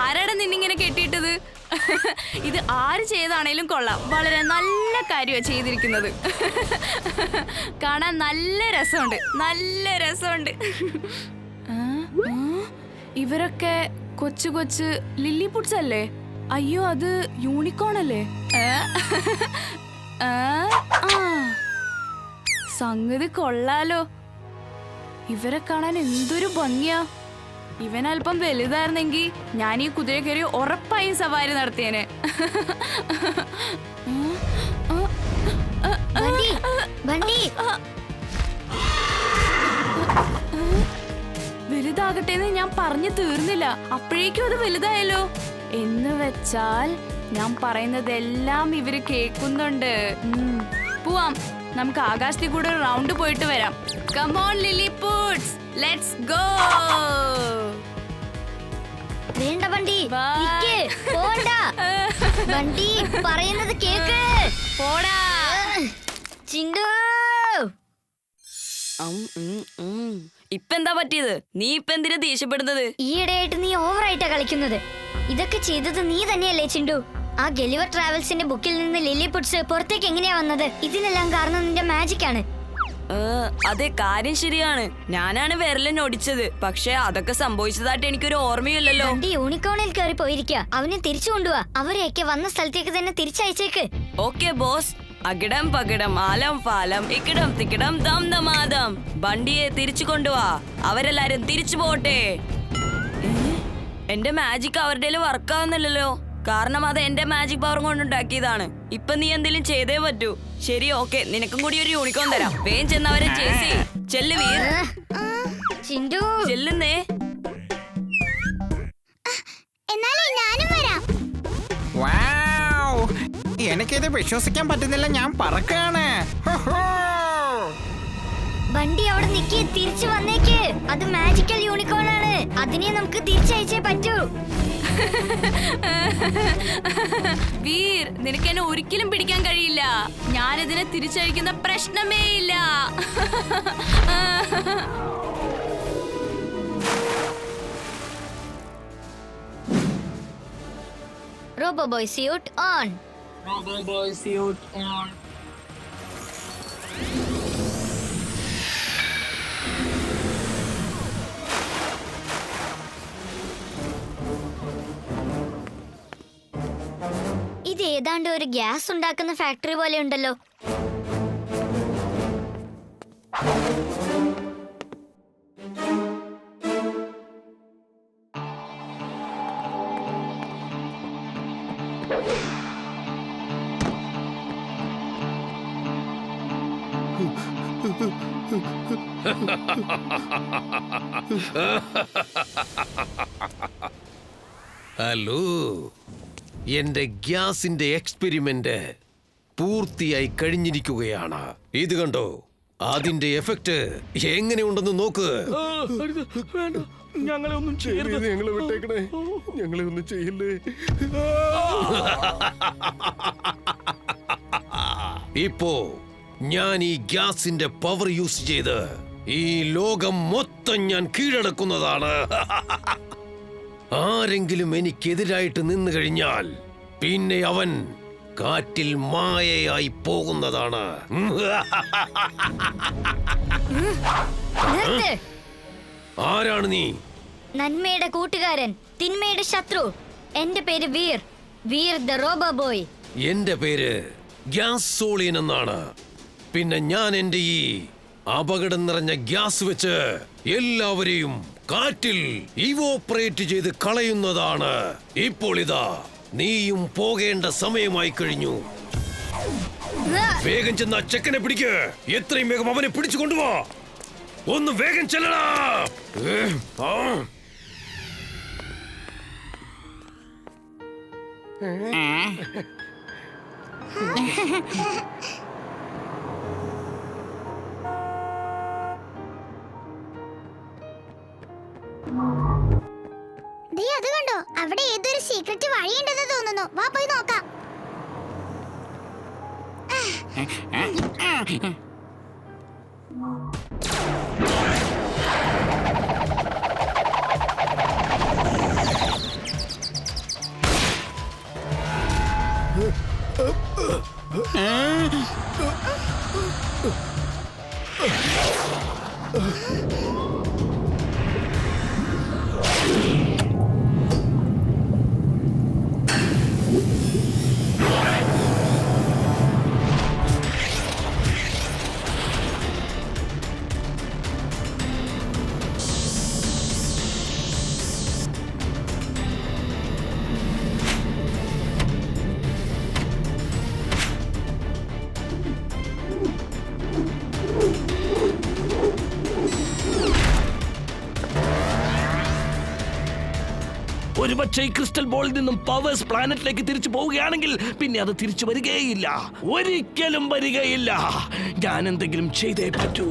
ആരാണ് നിന്നിങ്ങനെ കെട്ടിയിട്ടത്? ഇത് ആര് ചെയ്താണേലും കൊള്ളാം. വളരെ നല്ല കാര്യമാണ് ചെയ്തിരിക്കുന്നത്. കാണാൻ നല്ല രസമുണ്ട്, നല്ല രസമുണ്ട്. ഇവരൊക്കെ കൊച്ചു കൊച്ചു ലില്ലിപുട്സ് അല്ലേ? അയ്യോ, അത് യൂണിക്കോൺ അല്ലേ? സംഗതി കൊള്ളാലോ. ഇവരെ കാണാൻ എന്തൊരു ഭംഗിയാ. ഇവൻ അല്പം വലുതായിരുന്നെങ്കിൽ ഞാൻ ഈ കുതിര കയറി ഉറപ്പായും സവാരി നടത്തിയേനെ. വലുതാകട്ടെ എന്ന് ഞാൻ പറഞ്ഞു തീർന്നില്ല, അപ്പോഴേക്കും അത് വലുതായല്ലോ. എന്ന് വെച്ചാൽ ഞാൻ പറയുന്നതെല്ലാം ഇവര് കേൾക്കുന്നുണ്ട്. പോവാം, നമുക്ക് ആകാശത്തിൽ കൂടെ ഒരു റൗണ്ട് പോയിട്ട് വരാം. Come on Lilliput's, let's go. വേണ്ട ബണ്ടി, നിക്ക്, പോണ്ട. ബണ്ടി പറയുന്നത് കേക്ക്. പോടാ ചിണ്ടു. ഇപ്പെന്താ പറ്റിയത്? നീ ഇപ്പൊ എന്തിനാ ദേഷ്യപ്പെടുന്നത്? ഈയിടെയായിട്ട് നീ ഓവറായിട്ടാ കളിക്കുന്നത്. ഇതൊക്കെ ചെയ്തത് നീ തന്നെയല്ലേ ചിണ്ടു? ആ ഗലിവർ ട്രാവൽസിന്റെ ബുക്കിൽ നിന്ന് ലില്ലിപുട്സ് പുറത്തേക്ക് എങ്ങനെയാ വന്നത്? ഇതിനെല്ലാം കാരണം നിന്റെ മാജിക് ആണ്. അതെ, കാര്യം ശരിയാണ്. ഞാനാണ് വിരലിനെ ഒടിച്ചത്. പക്ഷെ അതൊക്കെ സംഭവിച്ചതായിട്ട് എനിക്കൊരു ഓർമ്മയില്ലല്ലോ. ബണ്ടി യൂണിക്കോണിൽ കയറി പോയിരിക്കുക. അവനെ തിരിച്ചു കൊണ്ടുപോവാ. അവരെയൊക്കെ വന്ന സ്ഥലത്തേക്ക് തന്നെ തിരിച്ചയച്ചേക്ക്. Okay boss. അകിടം പകിടം ആലം ഫാലം ഇക്കിടം തിക്കിടം ദം ദമാദം. ബണ്ടിയെ തിരിച്ചു കൊണ്ടുവാ. അവരെല്ലാരും തിരിച്ചു പോട്ടെ. എന്റെ മാജിക് അവരുടെ വർക്കാവുന്നില്ലല്ലോ. കാരണം അത് എന്റെ മാജിക് പവർ കൊണ്ടുണ്ടാക്കിയതാണ്. ഇപ്പൊ നീ എന്തെങ്കിലും ചെയ്തേ പറ്റൂ. ശരി, ഓക്കെ, നിനക്കും കൂടി ഒരു യൂണിക്കോൺ തരാം. വേഗം ചെന്ന് അവരെ ചേസി. ചെല്ലു വീർ, ചെല്ലുന്നേ. എനിക്കിത് വിശ്വസിക്കാൻ പറ്റുന്നില്ല. ഞാൻ പറക്കാണ്. ബണ്ടി അവിടെ നിക്ക്, തിരിച്ചു വന്നേക്ക്. അത് മാജിക്കൽ യൂണിക്കോൺ ആണ്. അതിനെ നമുക്ക് തിരിച്ചയച്ചേ പറ്റൂ. വീർ, നിനക്ക് എന്നെ ഒരിക്കലും പിടിക്കാൻ കഴിയില്ല. ഞാനിതിനെ തിരിച്ചയക്കുന്ന പ്രശ്നമേ ഇല്ല. Robo Boy suit on. Robo Boy suit on. ഇത് ഏതാണ്ട് ഒരു ഗ്യാസ് ഉണ്ടാക്കുന്ന ഫാക്ടറി പോലെ ഉണ്ടല്ലോ. ഹലോ, എന്റെ ഗ്യാസിന്റെ എക്സ്പെരിമെന്റ് പൂർത്തിയായി കഴിഞ്ഞിരിക്കുകയാണ്. ഇത് കണ്ടോ, അതിന്റെ എഫക്റ്റ് എങ്ങനെയുണ്ടെന്ന് നോക്ക്. ഞങ്ങളെ ഒന്നും ചെയ്യരുത്. ഞങ്ങളെ വിട്ടേക്കണേ, ഞങ്ങളെ ഒന്നും ചെയ്യില്ലേ. ഇപ്പോ ഞാൻ ഈ ഗ്യാസിന്റെ പവർ യൂസ് ചെയ്ത് ഈ ലോകം മൊത്തം ഞാൻ കീഴടക്കുന്നതാണ്. ആരെങ്കിലും എനിക്കെതിരായിട്ട് നിന്നു കഴിഞ്ഞാൽ പിന്നെ അവൻ കാറ്റിൽ മായയായി പോകുന്നതാണ്. ആരാണ് നീ? നന്മയുടെ കൂട്ടുകാരൻ, തിന്മയുടെ ശത്രു. എന്റെ പേര് Veer, Veer the robo boy. എന്റെ പേര് ഗ്യാസ് സോളിയൻ എന്നാണ്. പിന്നെ ഞാൻ എന്റെ ഈ അപകടം നിറഞ്ഞ ഗ്യാസ് വെച്ച് എല്ലാവരെയും കാറ്റിൽ ഇവോപ്പറേറ്റ് ചെയ്ത് കളയുന്നതാണ്. ഇപ്പോൾ ഇതാ നീയും പോകേണ്ട സമയമായി കഴിഞ്ഞു. വേഗം ചെന്ന് ആ ചെക്കനെ പിടിക്ക്. എത്രയും വേഗം അവനെ പിടിച്ചു കൊണ്ടുപോ. ഒന്ന് വേഗം ചെല്ലടാ. അത് കണ്ടോ, അവിടെ ഏതൊരു സീക്രട്ട് വഴിയുണ്ടെന്ന് തോന്നുന്നു. വാ പോയി നോക്കാം. ഒരുപക്ഷെ ഈ ക്രിസ്റ്റൽ ബോളിൽ നിന്നും പവേഴ്സ് പ്ലാനറ്റിലേക്ക് തിരിച്ചു പോവുകയാണെങ്കിൽ പിന്നെ അത് തിരിച്ചു വരികയില്ല, ഒരിക്കലും വരികയില്ല. ഞാൻ എന്തെങ്കിലും ചെയ്തേ പറ്റൂ.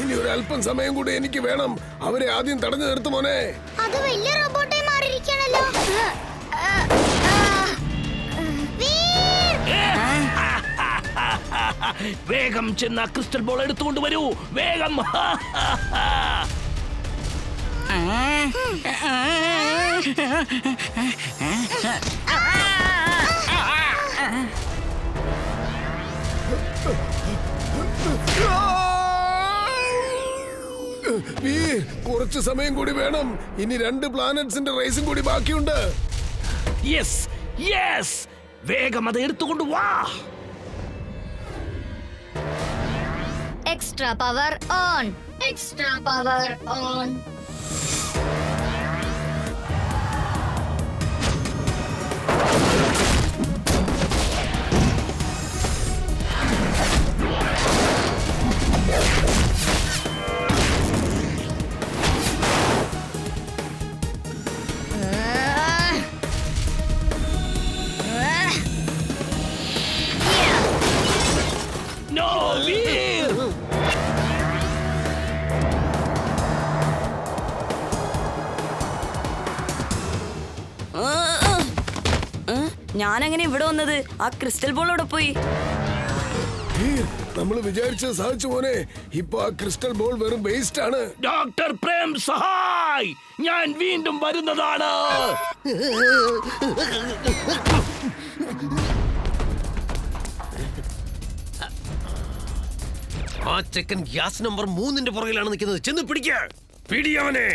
ഇനി ഒരു അല്പം സമയം കൂടി എനിക്ക് വേണം. അവരെ ആദ്യം തടഞ്ഞു നിർത്തുമോനെ. അത് വലിയ റോബോട്ടായി മാറിയിരിക്കണല്ലോ. വേഗം ചെന്ന ക്രിസ്റ്റൽ ബോൾ എടുത്തുകൊണ്ട് വരൂ, വേഗം. വീർ, കുറച്ച് സമയം കൂടി വേണം. ഇനി 2 പ്ലാനറ്റ്സിന്റെ റേസും കൂടി ബാക്കിയുണ്ട്. യെസ് യെസ്, വേഗം അത് എടുത്തുകൊണ്ട് വാ. Extra power on, extra power on. No Veer. ഞാനെങ്ങനെ ഇവിടെ വന്നത്? ആ ക്രിസ്റ്റൽ ബോൾ അവിടെ പോയി. വീർ, നമ്മൾ വിചാരിച്ചത് സാധിച്ചു മോനെ. ഇപ്പൊ ആ ക്രിസ്റ്റൽ ബോൾ വെറും വേസ്റ്റ് ആണ്. ഡോക്ടർ പ്രേം സഹായ്, ഞാൻ വീണ്ടും വരുന്നതാണ്. ആ ചെക്കൻ ഗ്യാസ് നമ്പർ 3 പുറകിലാണ് നിൽക്കുന്നത്. ചെന്ന് പിടിക്ക, പിടിയവനെ.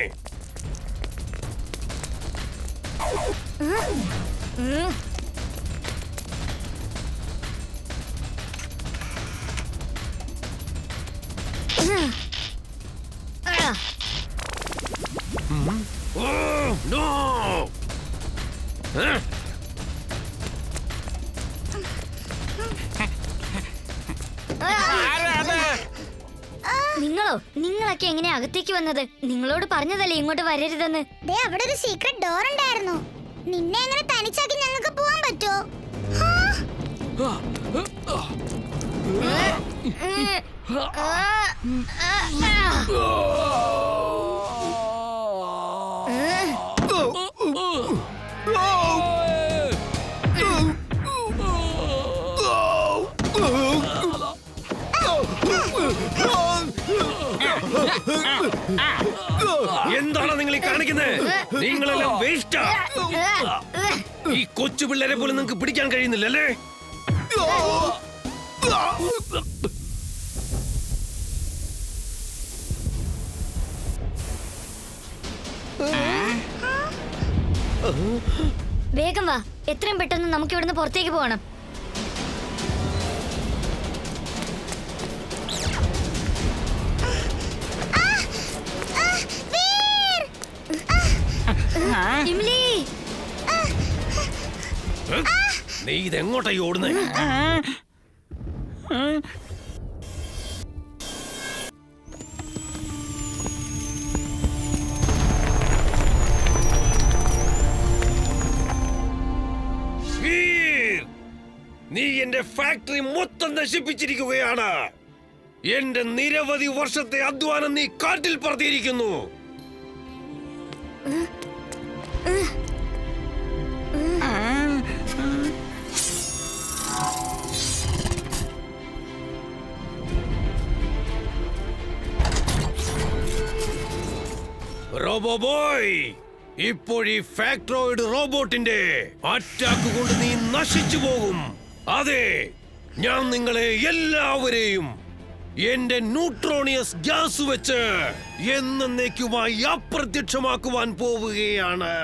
Oh no. നിങ്ങളൊക്കെ എങ്ങനെ അകത്തേക്ക് വന്നത്? നിങ്ങളോട് പറഞ്ഞതല്ലേ ഇങ്ങോട്ട് വരരുതെന്ന്. അവിടെ ഒരു സീക്രട്ട് ഡോർ ഉണ്ടായിരുന്നു. നിന്നെ എങ്ങനെ തനിച്ചാക്കി ഞങ്ങൾക്ക് പോവാൻ പറ്റോ? എന്താണ് നിങ്ങൾ ഈ കാണിക്കുന്നത്? നിങ്ങളെല്ലാം വേസ്റ്റാ. ഈ കൊച്ചു പിള്ളേരെ പോലും നിങ്ങൾക്ക് പിടിക്കാൻ കഴിയുന്നില്ല അല്ലേ? വേഗം വാ, എത്രയും പെട്ടെന്ന് നമുക്ക് ഇവിടുന്ന് പുറത്തേക്ക് പോകണം. നീ ഇതെങ്ങോട്ടായി ഓടുന്നേ? നീ എന്റെ ഫാക്ടറി മൊത്തം നശിപ്പിച്ചിരിക്കുകയാണ്. എന്റെ നിരവധി വർഷത്തെ അധ്വാനം നീ കാറ്റിൽ പറത്തിയിരിക്കുന്നു. റോബോ ബോയ്, ഇപ്പോഴീ ഫാക്ടറോയിഡ് റോബോട്ടിന്റെ അറ്റാക്ക് കൊണ്ട് നീ നശിച്ചു പോകും. അതെ, ഞാൻ നിങ്ങളെ എല്ലാവരെയും എന്റെ ന്യൂട്രോണിയസ് ഗ്യാസ് വെച്ച് എന്നേക്കുമായി അപ്രത്യക്ഷമാക്കുവാൻ പോവുകയാണ്.